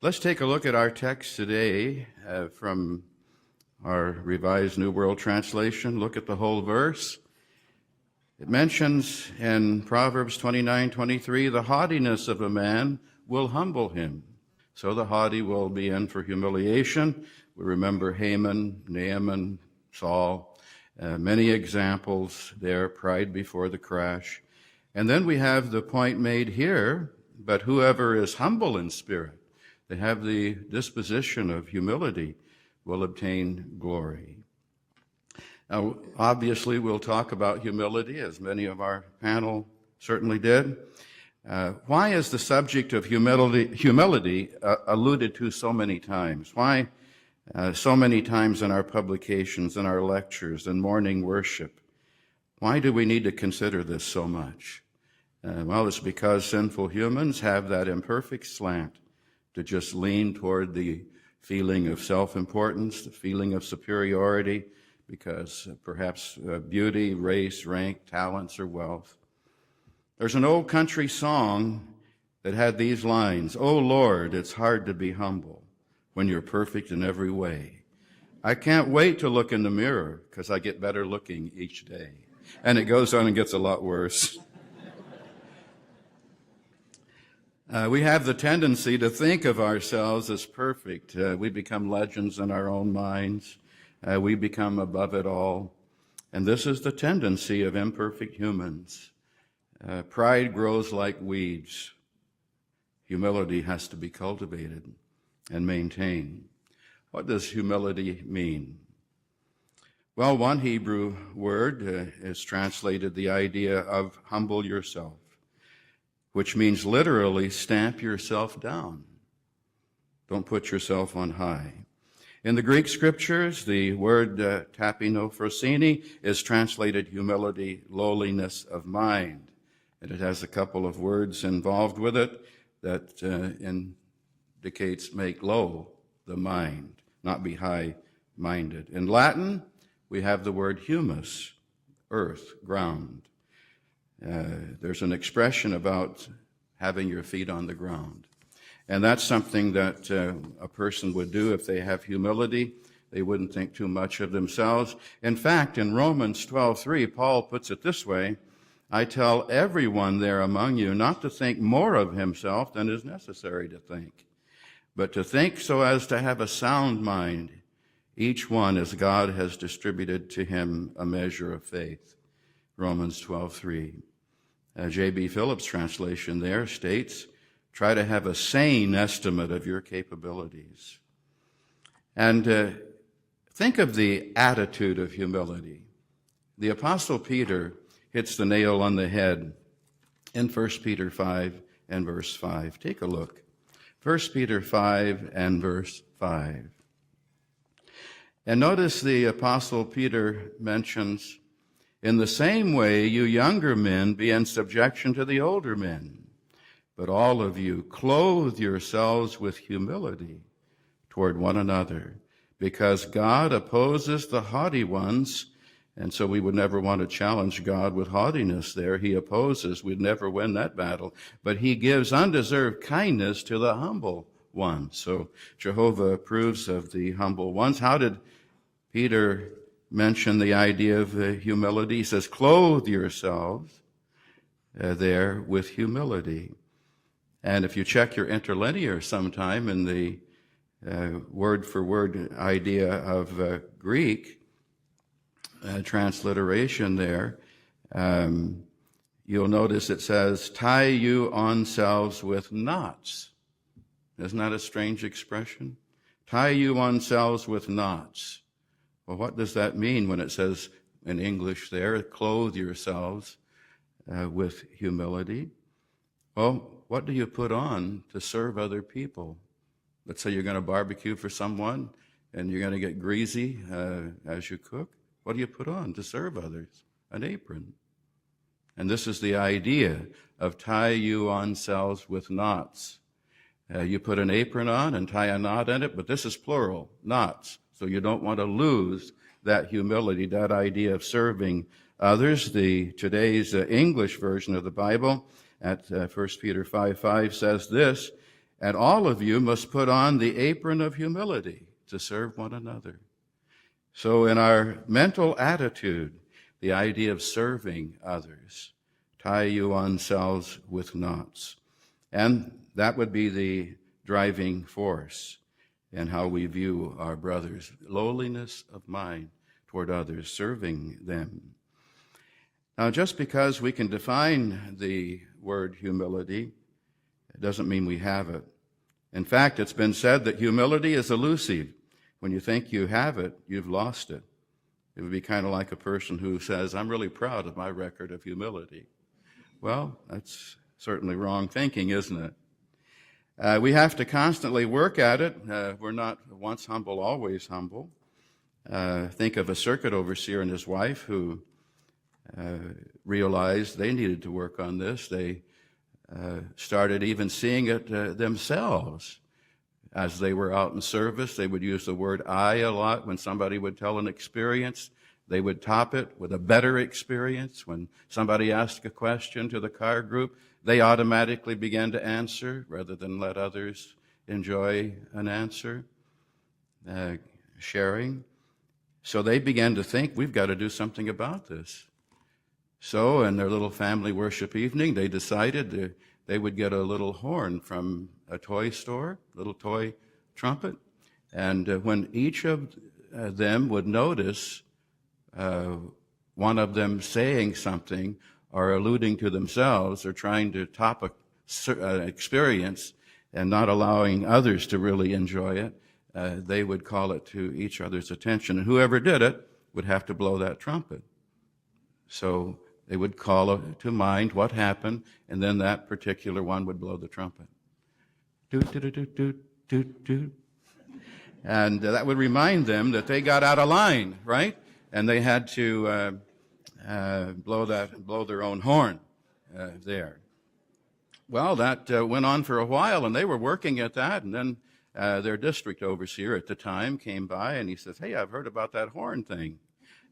Let's take a look at our text today from our Revised New World Translation. Look at the whole verse. It mentions in Proverbs 29:23, the haughtiness of a man will humble him. So the haughty will be in for humiliation. We remember Haman, Naaman, Saul, many examples there, pride before the crash. And then we have the point made here, but whoever is humble in spirit, they have the disposition of humility, will obtain glory. Now, obviously, we'll talk about humility, as many of our panel certainly did. Why is the subject of humility alluded to so many times? Why so many times in our publications, in our lectures, in morning worship? Why do we need to consider this so much? Well, it's because sinful humans have that imperfect slant to just lean toward the feeling of self-importance, the feeling of superiority, because perhaps beauty, race, rank, talents, or wealth. There's an old country song that had these lines, "Oh Lord, it's hard to be humble when you're perfect in every way. I can't wait to look in the mirror because I get better looking each day." And it goes on and gets a lot worse. We have the tendency to think of ourselves as perfect. We become legends in our own minds. We become above it all. And this is the tendency of imperfect humans. Pride grows like weeds. Humility has to be cultivated and maintained. What does humility mean? Well, one Hebrew word is translated the idea of humble yourself, which means literally stamp yourself down. Don't put yourself on high. In the Greek scriptures, the word tapinophrosini is translated humility, lowliness of mind. And it has a couple of words involved with it that indicates make low the mind, not be high-minded. In Latin, we have the word humus, earth, ground. There's an expression about having your feet on the ground. And that's something that a person would do if they have humility. They wouldn't think too much of themselves. In fact, in Romans 12:3, Paul puts it this way, "I tell everyone there among you not to think more of himself than is necessary to think, but to think so as to have a sound mind, each one as God has distributed to him a measure of faith." Romans 12:3. J.B. Phillips' translation there states, "Try to have a sane estimate of your capabilities." And think of the attitude of humility. The Apostle Peter hits the nail on the head in 1 Peter 5 and verse 5. Take a look. 1 Peter 5 and verse 5. And notice the Apostle Peter mentions, "In the same way, you younger men be in subjection to the older men. But all of you clothe yourselves with humility toward one another, because God opposes the haughty ones." And so we would never want to challenge God with haughtiness there. He opposes. We'd never win that battle. But he gives undeserved kindness to the humble ones. So Jehovah approves of the humble ones. How did Peter mention the idea of humility? He says, clothe yourselves there with humility. And if you check your interlinear sometime in the word-for-word idea of Greek transliteration there, you'll notice it says, tie you on selves with knots. Isn't that a strange expression? Tie you on selves with knots. Well, what does that mean when it says in English there, clothe yourselves with humility? Well, what do you put on to serve other people? Let's say you're going to barbecue for someone and you're going to get greasy as you cook. What do you put on to serve others? An apron. And this is the idea of tie you on selves with knots. You put an apron on and tie a knot in it, but this is plural, knots. So you don't want to lose that humility, that idea of serving others. Today's English version of the Bible at 1 Peter 5:5 says this, And all of you must put on the apron of humility to serve one another. So in our mental attitude, the idea of serving others, tie you on selves with knots. And that would be the driving force in how we view our brothers. Lowliness of mind toward others, serving them. Now, just because we can define the word humility, it doesn't mean we have it. In fact, it's been said that humility is elusive. When you think you have it, you've lost it. It would be kind of like a person who says, I'm really proud of my record of humility. Well, that's certainly wrong thinking, isn't it? We have to constantly work at it. We're not once humble, always humble. Think of a circuit overseer and his wife who realized they needed to work on this. They started even seeing it themselves. As they were out in service, they would use the word I a lot. When somebody would tell an experience, they would top it with a better experience. When somebody asked a question to the car group, they automatically began to answer rather than let others enjoy an answer, sharing. So they began to think, we've got to do something about this. So in their little family worship evening, they decided they would get a little horn from a toy store, little toy trumpet. And when each of them would notice one of them saying something or alluding to themselves or trying to top an experience and not allowing others to really enjoy it, they would call it to each other's attention. And whoever did it would have to blow that trumpet. So they would call to mind what happened, and then that particular one would blow the trumpet. Toot, toot, toot, toot, toot, toot. And that would remind them that they got out of line, right? And they had to blow their own horn there. Well, that went on for a while, and they were working at that, and then their district overseer at the time came by, and he says, hey, I've heard about that horn thing.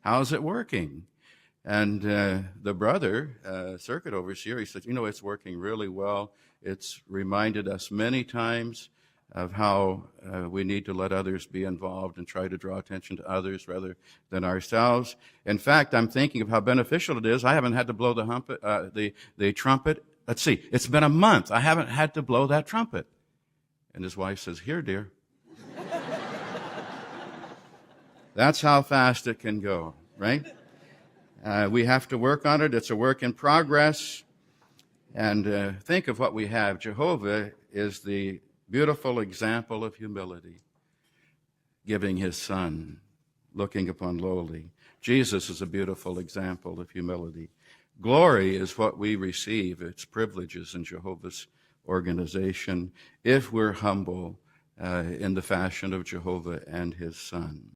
How's it working? And the brother, circuit overseer, he said, it's working really well. It's reminded us many times of how we need to let others be involved and try to draw attention to others rather than ourselves. In fact, I'm thinking of how beneficial it is. I haven't had to blow the trumpet. Let's see, it's been a month. I haven't had to blow that trumpet. And his wife says, here, dear. That's how fast it can go, right? We have to work on it. It's a work in progress. And think of what we have. Jehovah is the beautiful example of humility, giving his son, looking upon lowly. Jesus is a beautiful example of humility. Glory is what we receive. It's privileges in Jehovah's organization if we're humble in the fashion of Jehovah and his son.